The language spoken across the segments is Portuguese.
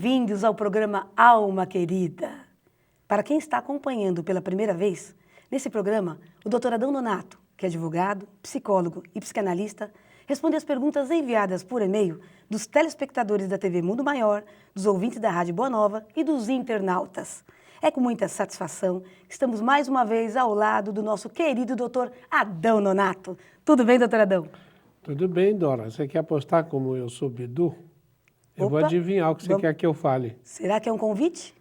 Bem-vindos ao programa Alma Querida. Para quem está acompanhando pela primeira vez, nesse programa, o Dr. Adão Nonato, que é advogado, psicólogo e psicanalista, responde às perguntas enviadas por e-mail dos telespectadores da TV Mundo Maior, dos ouvintes da Rádio Boa Nova e dos internautas. É com muita satisfação que estamos mais uma vez ao lado do nosso querido Dr. Adão Nonato. Tudo bem, doutor Adão? Tudo bem, Dora. Você quer apostar como eu sou Bidu? Eu vou adivinhar o que você quer que eu fale. Será que é um convite?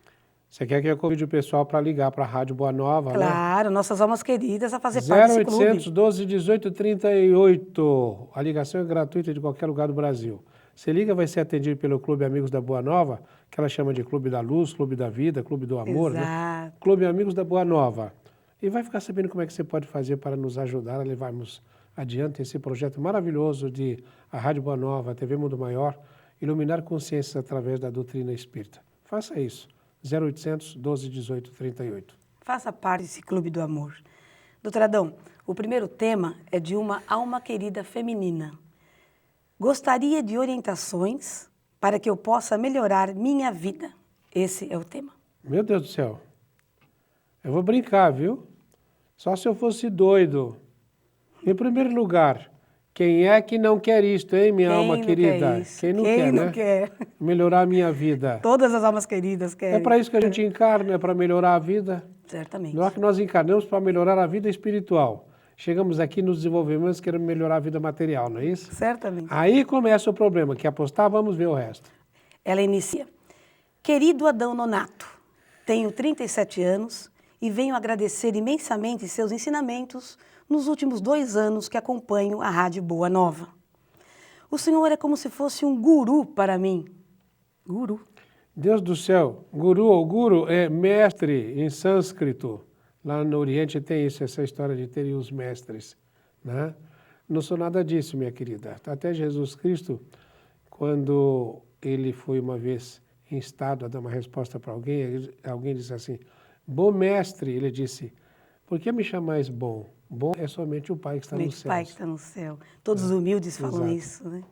Você quer que eu convide o pessoal para ligar para a Rádio Boa Nova, claro, né? Nossas almas queridas a fazer parte desse clube. 0800 12 18 38. A ligação é gratuita de qualquer lugar do Brasil. Você liga, vai ser atendido pelo Clube Amigos da Boa Nova, que ela chama de Clube da Luz, Clube da Vida, Clube do Amor, né? Clube Amigos da Boa Nova. E vai ficar sabendo como é que você pode fazer para nos ajudar a levarmos adiante esse projeto maravilhoso de a Rádio Boa Nova, a TV Mundo Maior, iluminar consciências através da doutrina espírita. Faça isso. 0800 12 18 38. Faça parte desse Clube do Amor. Doutor Adão, o primeiro tema é de uma alma querida feminina. Gostaria de orientações para que eu possa melhorar minha vida. Esse é o tema. Meu Deus do céu. Eu vou brincar, viu? Só se eu fosse doido. Em primeiro lugar, quem é que não quer isto, hein, minha alma querida? Quem não quer, né? Quer? Melhorar a minha vida. Todas as almas queridas querem. É para isso que a gente encarna, é para melhorar a vida. Certamente. Não é que nós encarnamos para melhorar a vida espiritual. Chegamos aqui nos desenvolvimentos querendo melhorar a vida material, não é isso? Certamente. Aí começa o problema, que apostar, vamos ver o resto. Ela inicia. Querido Adão Nonato, tenho 37 anos e venho agradecer imensamente seus ensinamentos nos últimos 2 anos que acompanho a Rádio Boa Nova. O senhor é como se fosse um guru para mim. Guru. Deus do céu, guru ou guru é mestre em sânscrito. Lá no Oriente tem isso, essa história de terem os mestres, né? Não sou nada disso, minha querida. Até Jesus Cristo, quando ele foi uma vez instado a dar uma resposta para alguém disse assim, bom mestre, ele disse, por que me chamais bom? Bom é somente o Pai que está no céu. O Pai que está no céu. Todos os humildes falam isso, né?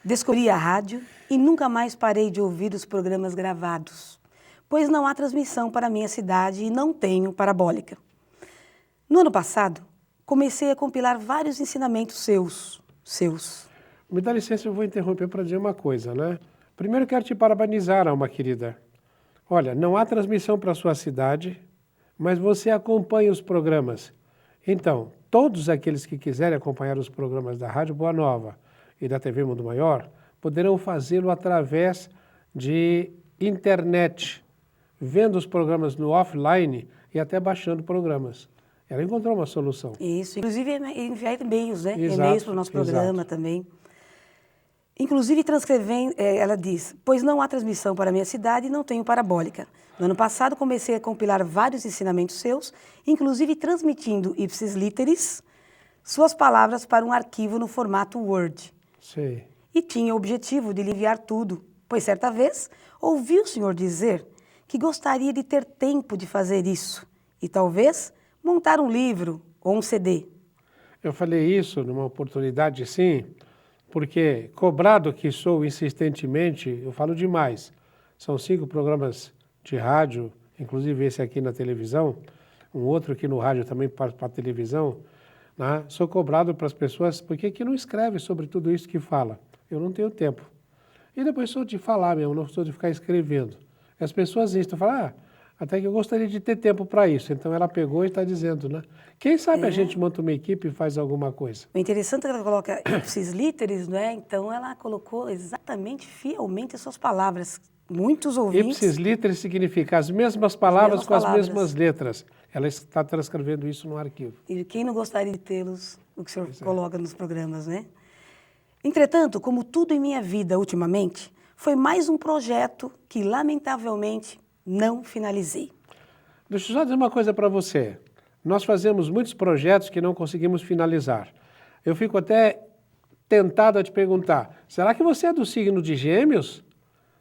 Descobri a rádio e nunca mais parei de ouvir os programas gravados, pois não há transmissão para a minha cidade e não tenho parabólica. No ano passado, comecei a compilar vários ensinamentos seus. Me dá licença, eu vou interromper para dizer uma coisa, né? Primeiro quero te parabenizar, alma querida. Olha, não há transmissão para a sua cidade, mas você acompanha os programas. Então, todos aqueles que quiserem acompanhar os programas da Rádio Boa Nova e da TV Mundo Maior, poderão fazê-lo através de internet, vendo os programas no offline e até baixando programas. Ela encontrou uma solução. Isso, inclusive enviar e-mails, né? Exato, E-mails para o nosso programa também. Inclusive transcrevendo, ela diz, pois não há transmissão para a minha cidade e não tenho parabólica. No ano passado comecei a compilar vários ensinamentos seus, inclusive transmitindo ipsis literis, suas palavras para um arquivo no formato Word. Sim. E tinha o objetivo de lhe enviar tudo, pois certa vez ouvi o senhor dizer que gostaria de ter tempo de fazer isso e talvez montar um livro ou um CD. Eu falei isso numa oportunidade, sim, porque cobrado que sou insistentemente, eu falo demais. São 5 programas de rádio, inclusive esse aqui na televisão, um outro aqui no rádio também para a televisão, né? Sou cobrado para as pessoas, porque que não escreve sobre tudo isso que fala? Eu não tenho tempo. E depois sou de falar mesmo, não sou de ficar escrevendo. As pessoas instam, falam, até que eu gostaria de ter tempo para isso. Então ela pegou e está dizendo, né? Quem sabe a gente monta uma equipe e faz alguma coisa. O interessante é que ela coloca ipsis literis, não é? Então ela colocou exatamente, fielmente as suas palavras. Muitos ouvintes... Ipsis literis significa as mesmas palavras com as mesmas letras. Ela está transcrevendo isso no arquivo. E quem não gostaria de tê-los, o que o senhor coloca nos programas, né? Entretanto, como tudo em minha vida ultimamente, foi mais um projeto que, lamentavelmente, não finalizei. Deixa eu só dizer uma coisa para você. Nós fazemos muitos projetos que não conseguimos finalizar. Eu fico até tentado a te perguntar, será que você é do signo de Gêmeos?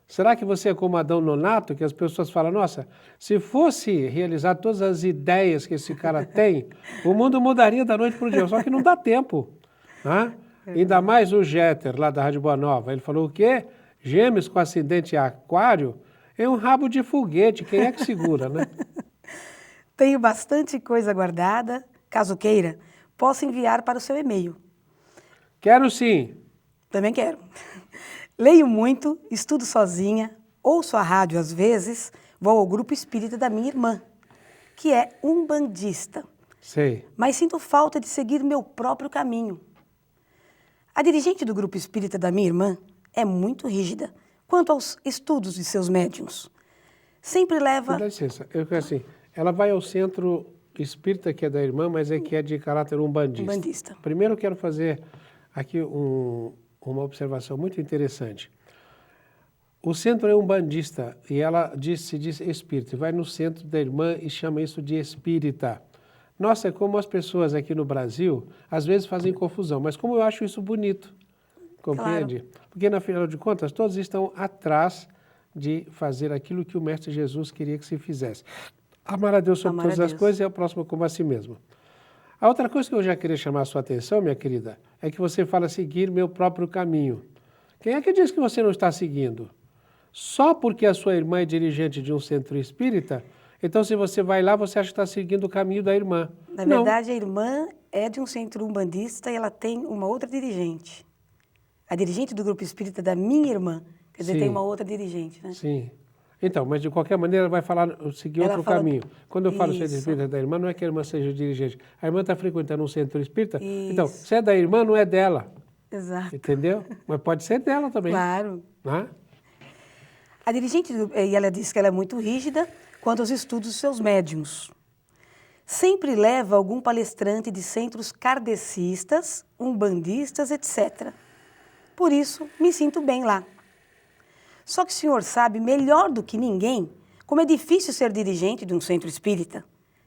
Será que você é como Adão Nonato, que as pessoas falam, nossa, se fosse realizar todas as ideias que esse cara tem, o mundo mudaria da noite para o dia, só que não dá tempo. Né? Ainda mais o Jeter, lá da Rádio Boa Nova, ele falou o quê? Gêmeos com ascendente Aquário é um rabo de foguete, quem é que segura, né? Tenho bastante coisa guardada. Caso queira, posso enviar para o seu e-mail. Quero sim. Também quero. Leio muito, estudo sozinha, ouço a rádio às vezes, vou ao grupo espírita da minha irmã, que é umbandista. Sei. Mas sinto falta de seguir meu próprio caminho. A dirigente do grupo espírita da minha irmã é muito rígida quanto aos estudos de seus médiuns. Sempre leva... Dá licença, eu quero assim, ela vai ao centro espírita que é da irmã, mas é que é de caráter umbandista. Umbandista. Primeiro eu quero fazer aqui uma observação muito interessante. O centro é umbandista e ela se diz espírita, vai no centro da irmã e chama isso de espírita. Nossa, é como as pessoas aqui no Brasil às vezes fazem confusão, mas como eu acho isso bonito, compreende? Claro. Porque na final de contas todos estão atrás de fazer aquilo que o Mestre Jesus queria que se fizesse. Amar a Deus sobre todas as coisas e ao próximo como a si mesmo. A outra coisa que eu já queria chamar a sua atenção, minha querida, é que você fala seguir meu próprio caminho. Quem é que diz que você não está seguindo? Só porque a sua irmã é dirigente de um centro espírita, então se você vai lá, você acha que está seguindo o caminho da irmã. Na verdade, a irmã é de um centro umbandista e ela tem uma outra dirigente. A dirigente do grupo espírita da minha irmã. Quer dizer, tem uma outra dirigente, né? Sim. Então, mas de qualquer maneira ela vai falar, seguir outro caminho. Quando eu falo centro espírita da irmã, não é que a irmã seja dirigente. A irmã está frequentando um centro espírita, então, se é da irmã, não é dela. Exato. Entendeu? Mas pode ser dela também. Claro. Né? A dirigente, e ela diz que ela é muito rígida quanto aos estudos dos seus médiuns. Sempre leva algum palestrante de centros kardecistas, umbandistas, etc. Por isso, me sinto bem lá. Só que o senhor sabe melhor do que ninguém como é difícil ser dirigente de um centro espírita,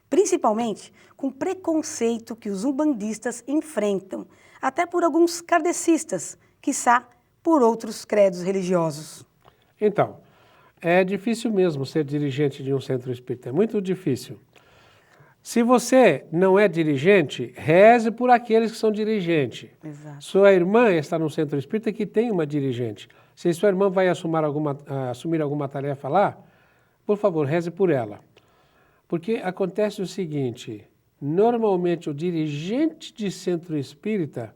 principalmente com o preconceito que os umbandistas enfrentam, até por alguns kardecistas, quiçá por outros credos religiosos. Então, é difícil mesmo ser dirigente de um centro espírita, é muito difícil. Se você não é dirigente, reze por aqueles que são dirigentes. Exato. Sua irmã está no centro espírita que tem uma dirigente. Se sua irmã vai assumir alguma tarefa lá, por favor, reze por ela. Porque acontece o seguinte, normalmente o dirigente de centro espírita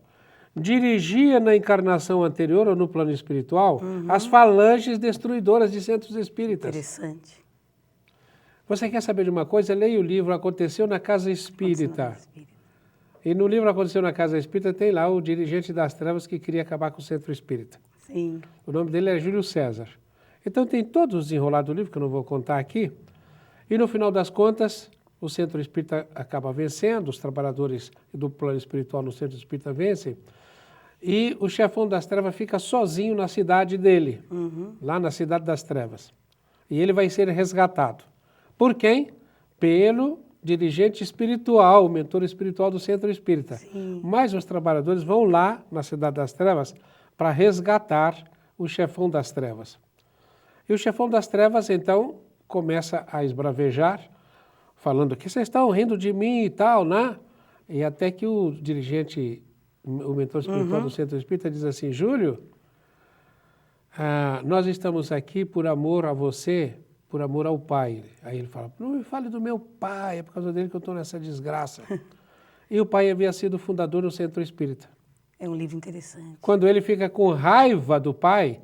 dirigia na encarnação anterior ou no plano espiritual as falanges destruidoras de centros espíritas. Interessante. Você quer saber de uma coisa? Leia o livro Aconteceu na Casa Espírita. E no livro Aconteceu na Casa Espírita tem lá o dirigente das trevas que queria acabar com o centro espírita. Sim. O nome dele é Júlio César. Então tem todos os desenrolados do livro, que eu não vou contar aqui. E no final das contas, o centro espírita acaba vencendo, os trabalhadores do plano espiritual no centro espírita vencem. E o chefão das trevas fica sozinho na cidade dele, lá na cidade das trevas. E ele vai ser resgatado. Por quem? Pelo dirigente espiritual, o mentor espiritual do centro espírita. Sim. Mas os trabalhadores vão lá na cidade das trevas para resgatar o chefão das trevas. E o chefão das trevas, então, começa a esbravejar, falando que vocês estão rindo de mim e tal, né? E até que o dirigente, o mentor espiritual do centro espírita diz assim, Júlio, nós estamos aqui por amor a você, por amor ao pai. Aí ele fala, não me fale do meu pai, é por causa dele que eu estou nessa desgraça. E o pai havia sido fundador do centro espírita. É um livro interessante. Quando ele fica com raiva do pai,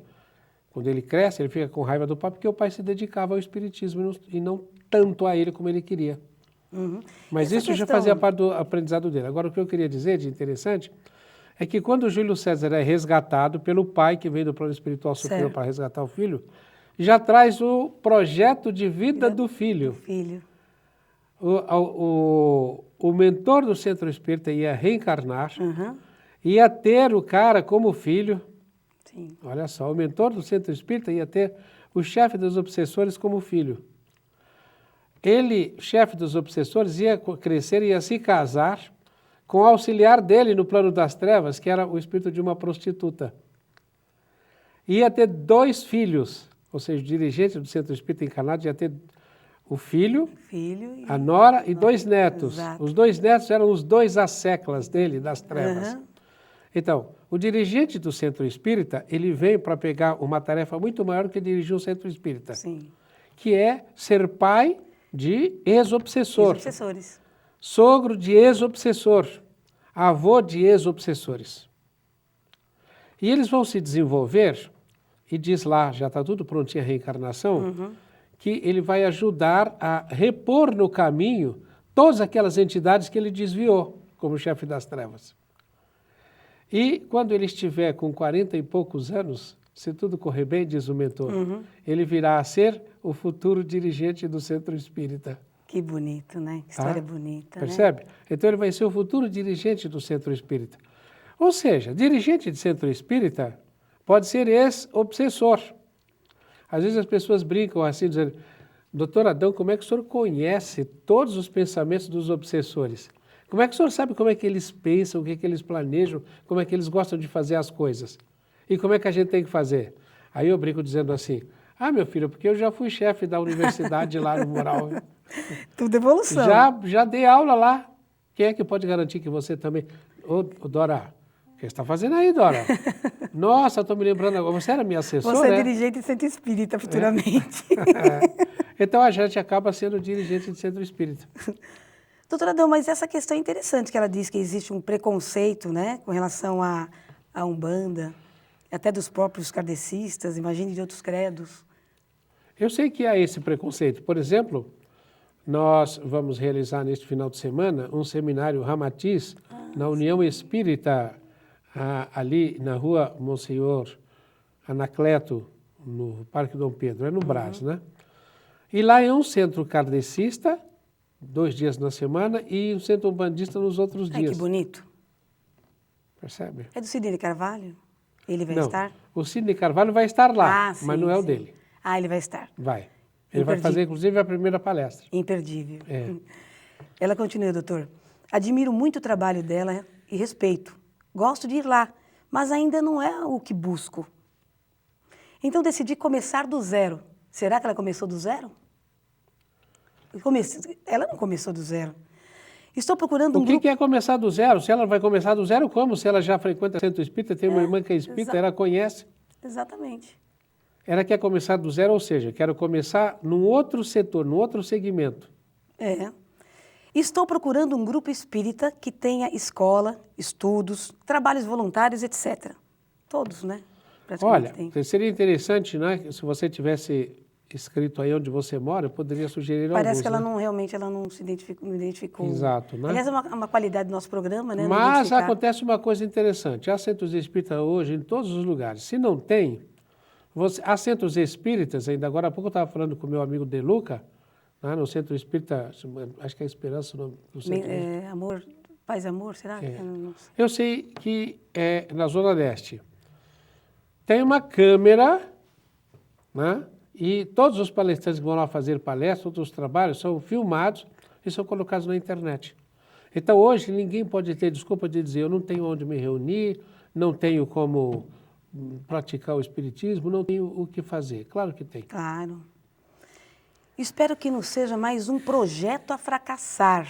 quando ele cresce, ele fica com raiva do pai, porque o pai se dedicava ao espiritismo e não tanto a ele como ele queria. Mas isso já fazia parte do aprendizado dele. Agora, o que eu queria dizer de interessante é que quando o Júlio César é resgatado pelo pai, que vem do plano espiritual superior para resgatar o filho, já traz o projeto de vida do filho. O mentor do centro espírita ia reencarnar, ia ter o cara como filho. Sim. Olha só, o mentor do centro espírita ia ter o chefe dos obsessores como filho. Ele, chefe dos obsessores, ia crescer e ia se casar com o auxiliar dele no plano das trevas, que era o espírito de uma prostituta. Ia ter 2 filhos, ou seja, o dirigente do centro espírita encarnado ia ter o filho a nora e 2 netos. Exato. Os 2 netos eram os 2 asseclas dele, das trevas. Então, o dirigente do centro espírita, ele vem para pegar uma tarefa muito maior do que dirigir um centro espírita. Sim. Que é ser pai de ex-obsessor. Ex-obsessores. Sogro de ex-obsessor. Avô de ex-obsessores. E eles vão se desenvolver, e diz lá, já está tudo prontinho a reencarnação, que ele vai ajudar a repor no caminho todas aquelas entidades que ele desviou como chefe das trevas. E quando ele estiver com 40 e poucos anos, se tudo correr bem, diz o mentor, ele virá a ser o futuro dirigente do centro espírita. Que bonito, né? Que história bonita, Percebe? né? Então ele vai ser o futuro dirigente do centro espírita. Ou seja, dirigente de centro espírita pode ser ex-obsessor. Às vezes as pessoas brincam assim, dizendo, doutor Adão, como é que o senhor conhece todos os pensamentos dos obsessores? Como é que o senhor sabe como é que eles pensam, o que é que eles planejam, como é que eles gostam de fazer as coisas? E como é que a gente tem que fazer? Aí eu brinco dizendo assim, meu filho, porque eu já fui chefe da universidade lá no Mural. Tudo evolução. Já dei aula lá. Quem é que pode garantir que você também... Ô, Dora, o que você está fazendo aí, Dora? Nossa, estou me lembrando agora. Você era minha assessora, Você é dirigente de centro espírita futuramente. Então a gente acaba sendo dirigente de centro espírita. Doutora Adão, mas essa questão é interessante, que ela diz que existe um preconceito, né, com relação à Umbanda, até dos próprios kardecistas, imagine de outros credos. Eu sei que há esse preconceito. Por exemplo, nós vamos realizar neste final de semana um seminário Ramatiz na União Espírita, ali na rua Monsenhor Anacleto, no Parque Dom Pedro, é no Brás, né? E lá é um centro kardecista, 2 dias na semana, e um centro umbandista nos outros dias. Que bonito. Percebe? É do Sidney Carvalho? Ele vai Não, estar? o Sidney Carvalho vai estar lá, Sim, mas não é o sim. dele. Ele vai estar. Vai. Ele vai fazer, inclusive, a primeira palestra. Imperdível. É. Ela continua, doutor. Admiro muito o trabalho dela e respeito. Gosto de ir lá, mas ainda não é o que busco. Então decidi começar do zero. Será que ela começou do zero? Ela não começou do zero. Estou procurando um grupo... O que é começar do zero? Se ela vai começar do zero, como? Se ela já frequenta centro espírita, tem uma irmã que é espírita, ela conhece. Exatamente. Ela quer começar do zero, ou seja, quero começar num outro setor, num outro segmento. Estou procurando um grupo espírita que tenha escola, estudos, trabalhos voluntários, etc. Todos, né? Olha, seria interessante, né? Se você tivesse escrito aí onde você mora, eu poderia sugerir alguns. Parece que ela não, realmente, ela não se identificou. Exato, né? Aliás, é uma qualidade do nosso programa, né? Mas acontece uma coisa interessante. Há centros espíritas hoje em todos os lugares. Se não tem, há centros espíritas, ainda agora há pouco eu estava falando com o meu amigo De Luca, né, no centro espírita, acho que é Esperança no centro. Amor, Paz e Amor, será? Eu sei que é na Zona Leste. Tem uma câmera, né? E todos os palestrantes que vão lá fazer palestras, outros trabalhos, são filmados e são colocados na internet. Então, hoje, ninguém pode ter desculpa de dizer eu não tenho onde me reunir, não tenho como praticar o espiritismo, não tenho o que fazer. Claro que tem. Claro. Espero que não seja mais um projeto a fracassar.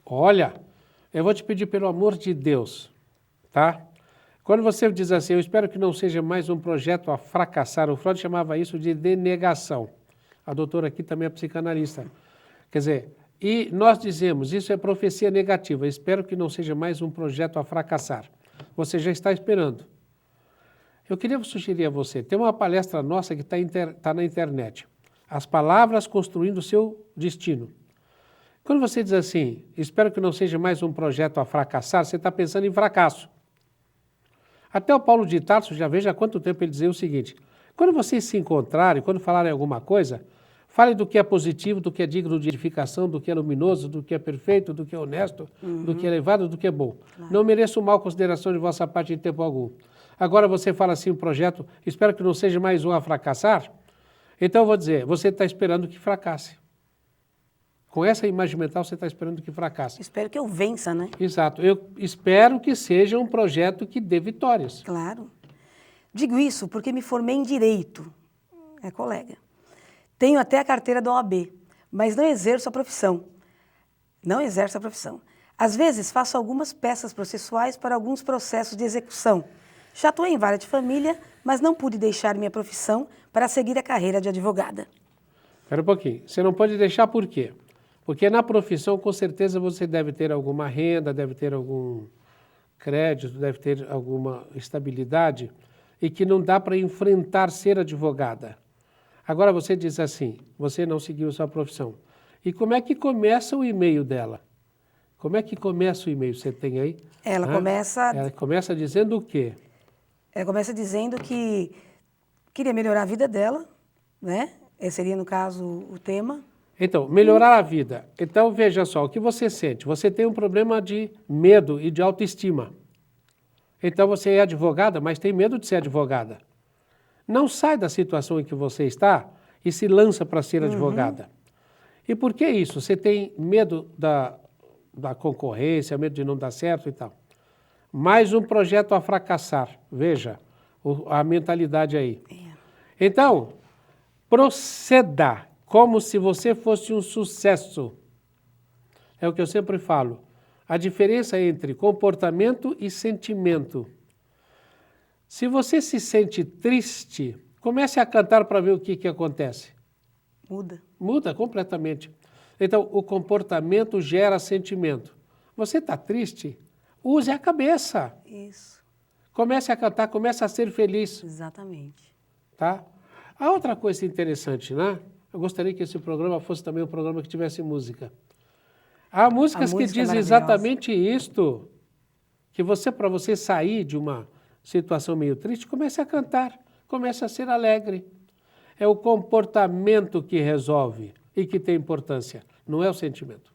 Olha, eu vou te pedir pelo amor de Deus, tá? Quando você diz assim, eu espero que não seja mais um projeto a fracassar, o Freud chamava isso de denegação. A doutora aqui também é psicanalista. Quer dizer, e nós dizemos, isso é profecia negativa, espero que não seja mais um projeto a fracassar. Você já está esperando. Eu queria sugerir a você, tem uma palestra nossa que está na internet. As palavras construindo o seu destino. Quando você diz assim, espero que não seja mais um projeto a fracassar, você está pensando em fracasso. Até o Paulo de Tarso, já veja há quanto tempo ele dizia o seguinte, quando vocês se encontrarem, quando falarem alguma coisa, falem do que é positivo, do que é digno de edificação, do que é luminoso, do que é perfeito, do que é honesto, do que é elevado, do que é bom. Claro. Não mereço mal consideração de vossa parte em tempo algum. Agora você fala assim, um projeto, espero que não seja mais um a fracassar, então eu vou dizer, você está esperando que fracasse. Com essa imagem mental, você está esperando que fracasse. Espero que eu vença, né? Exato. Eu espero que seja um projeto que dê vitórias. Claro. Digo isso porque me formei em Direito. É colega. Tenho até a carteira da OAB, mas não exerço a profissão. Não exerço a profissão. Às vezes, faço algumas peças processuais para alguns processos de execução. Já atuei em vara de família, mas não pude deixar minha profissão para seguir a carreira de advogada. Espera um pouquinho. Você não pode deixar por quê? Porque na profissão, com certeza, você deve ter alguma renda, deve ter algum crédito, deve ter alguma estabilidade e que não dá para enfrentar ser advogada. Agora você diz assim, você não seguiu sua profissão. E como é que começa o e-mail dela? Como é que começa o e-mail? Você tem aí? Ela começa dizendo o quê? Ela começa dizendo que queria melhorar a vida dela, né? Esse seria, no caso, o tema. Então, melhorar a vida. Então, veja só, o que você sente? Você tem um problema de medo e de autoestima. Então, você é advogada, mas tem medo de ser advogada. Não sai da situação em que você está e se lança para ser advogada. E por que isso? Você tem medo da concorrência, medo de não dar certo e tal. Mais um projeto a fracassar. Veja a mentalidade aí. Então, proceda como se você fosse um sucesso. É o que eu sempre falo. A diferença entre comportamento e sentimento. Se você se sente triste, comece a cantar para ver o que acontece. Muda. Muda completamente. Então, o comportamento gera sentimento. Você está triste? Use a cabeça. Isso. Comece a cantar, comece a ser feliz. Exatamente. Tá? A outra coisa interessante, né? Eu gostaria que esse programa fosse também um programa que tivesse música. Há músicas que dizem exatamente isto, que você, para você sair de uma situação meio triste, comece a cantar, comece a ser alegre. É o comportamento que resolve e que tem importância, não é o sentimento.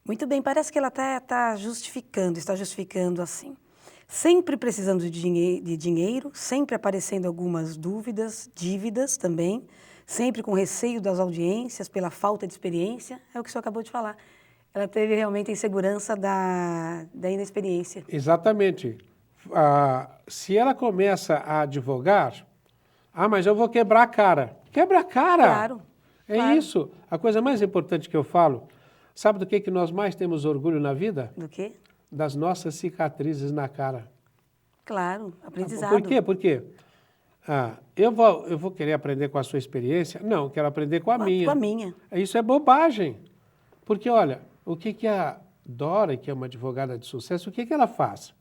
Muito bem, parece que ela está justificando assim. Sempre precisando de dinheiro, sempre aparecendo algumas dúvidas, dívidas também, sempre com receio das audiências pela falta de experiência, é o que o senhor acabou de falar. Ela teve realmente a insegurança da inexperiência. Exatamente. Se ela começa a advogar, mas eu vou quebrar a cara. Quebra a cara! Claro. Claro. Isso. A coisa mais importante que eu falo, sabe do que nós mais temos orgulho na vida? Do quê? Das nossas cicatrizes na cara. Claro, aprendizado. Por quê? Porque eu vou querer aprender com a sua experiência? Não, quero aprender com a minha. Com a minha. Isso é bobagem. Porque, olha, o que a Dora, que é uma advogada de sucesso, o que ela faz?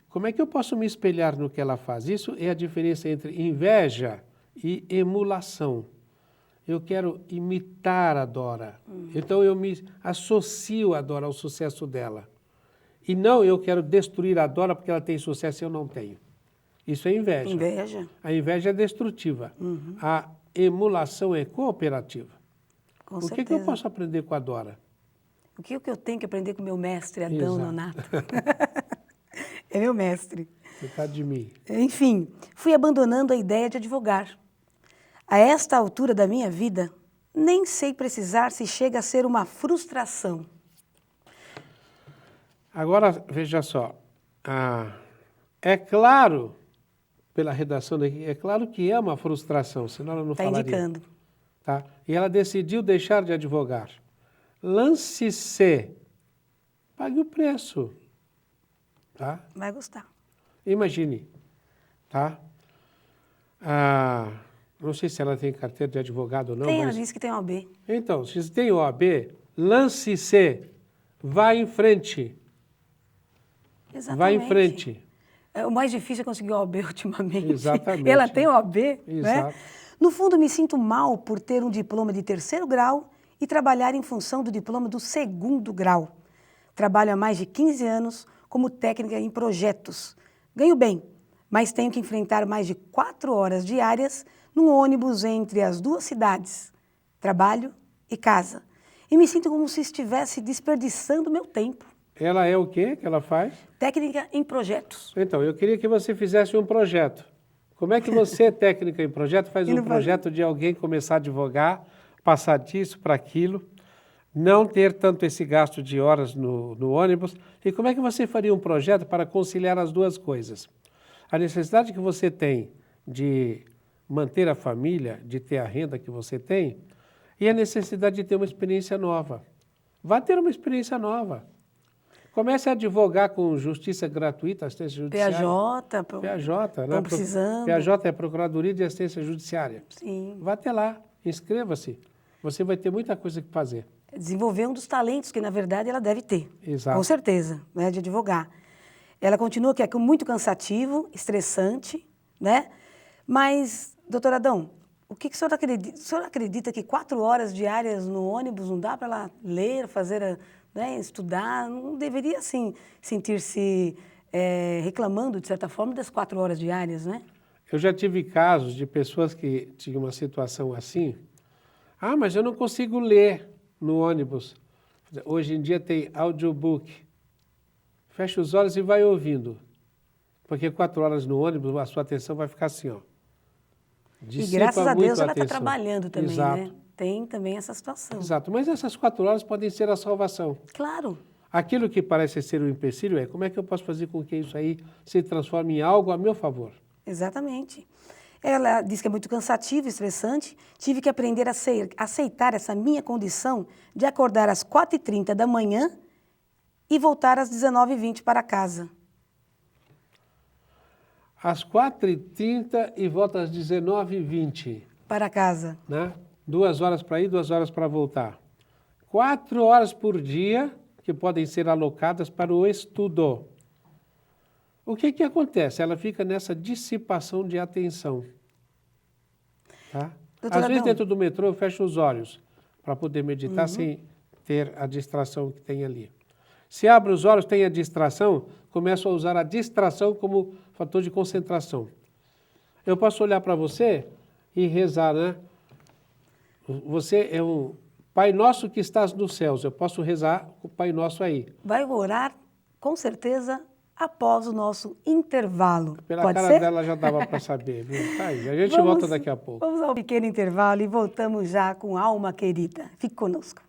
Como é que eu posso me espelhar no que ela faz? Isso é a diferença entre inveja e emulação. Eu quero imitar a Dora. Então, eu me associo a Dora ao sucesso dela. E não eu quero destruir a Dora porque ela tem sucesso e eu não tenho. Isso é inveja. Inveja. A inveja é destrutiva. A emulação é cooperativa. Com o certeza. que eu posso aprender com a Dora? O que eu tenho que aprender com o meu mestre, Adão Exato. Nonato? É meu mestre. Coitado de mim. Enfim, fui abandonando a ideia de advogar. A esta altura da minha vida, nem sei precisar se chega a ser uma frustração. Agora, veja só. É claro, pela redação daqui, é claro que é uma frustração, senão ela não falaria. Está indicando. Tá? E ela decidiu deixar de advogar. Lance-se. Pague o preço. Tá? Vai gostar. Imagine. Tá? Não sei se ela tem carteira de advogado ou não. Ela disse que tem OAB. Então, se tem OAB, lance-se. Vá em frente. Exatamente. Vá em frente. O mais difícil é conseguir OAB ultimamente. Exatamente. Ela tem OAB, Exato. né? No fundo, me sinto mal por ter um diploma de 3º grau e trabalhar em função do diploma do 2º grau. Trabalho há mais de 15 anos como técnica em projetos. Ganho bem, mas tenho que enfrentar mais de 4 horas diárias num ônibus entre as 2 cidades, trabalho e casa. E me sinto como se estivesse desperdiçando meu tempo. Ela é o quê que ela faz? Técnica em projetos. Então, eu queria que você fizesse um projeto. Como é que você, técnica em projeto, faz um projeto de alguém começar a advogar, passar disso para aquilo, não ter tanto esse gasto de horas no ônibus? E como é que você faria um projeto para conciliar as duas coisas? A necessidade que você tem de manter a família, de ter a renda que você tem, e a necessidade de ter uma experiência nova. Vá ter uma experiência nova. Comece a advogar com justiça gratuita, assistência judiciária. PAJ, PAJ, né? estão precisando. PAJ é Procuradoria de Assistência Judiciária. Sim. Vá até lá, inscreva-se. Você vai ter muita coisa que fazer. Desenvolver um dos talentos que, na verdade, ela deve ter. Exato. Com certeza, né, de advogar. Ela continua que é muito cansativo, estressante, né? Mas, doutor Adão, o que o senhor acredita? O senhor acredita que 4 horas diárias no ônibus não dá para ela ler, fazer, né, estudar? Não deveria, assim, sentir-se reclamando, de certa forma, das 4 horas diárias, né? Eu já tive casos de pessoas que tinham uma situação assim. Ah, mas eu não consigo ler no ônibus. Hoje em dia tem audiobook. Fecha os olhos e vai ouvindo. Porque 4 horas no ônibus, a sua atenção vai ficar assim, ó. E graças a Deus ela está atenção. trabalhando também, Exato. né? Tem também essa situação. Exato, mas essas 4 horas podem ser a salvação. Claro. Aquilo que parece ser um empecilho é como é que eu posso fazer com que isso aí se transforme em algo a meu favor. Exatamente. Ela diz que é muito cansativo, estressante. Tive que aprender a aceitar essa minha condição de acordar às 4h30 da manhã e voltar às 19h20 para casa. Às 4h30 e volta às 19h20. Para casa. Né? 2 horas para ir, 2 horas para voltar. 4 horas por dia que podem ser alocadas para o estudo. O que acontece? Ela fica nessa dissipação de atenção. Tá? Às vezes dentro do metrô eu fecho os olhos para poder meditar sem ter a distração que tem ali. Se abre os olhos, tem a distração, começo a usar a distração como fator de concentração. Eu posso olhar para você e rezar, né? Você é um Pai Nosso que estás nos céus. Eu posso rezar o Pai Nosso aí. Vai orar, com certeza, após o nosso intervalo. Pela Pode cara ser? dela já dava para saber, viu? Tá aí, a gente volta daqui a pouco. Vamos ao pequeno intervalo e voltamos já com Alma Querida. Fique conosco.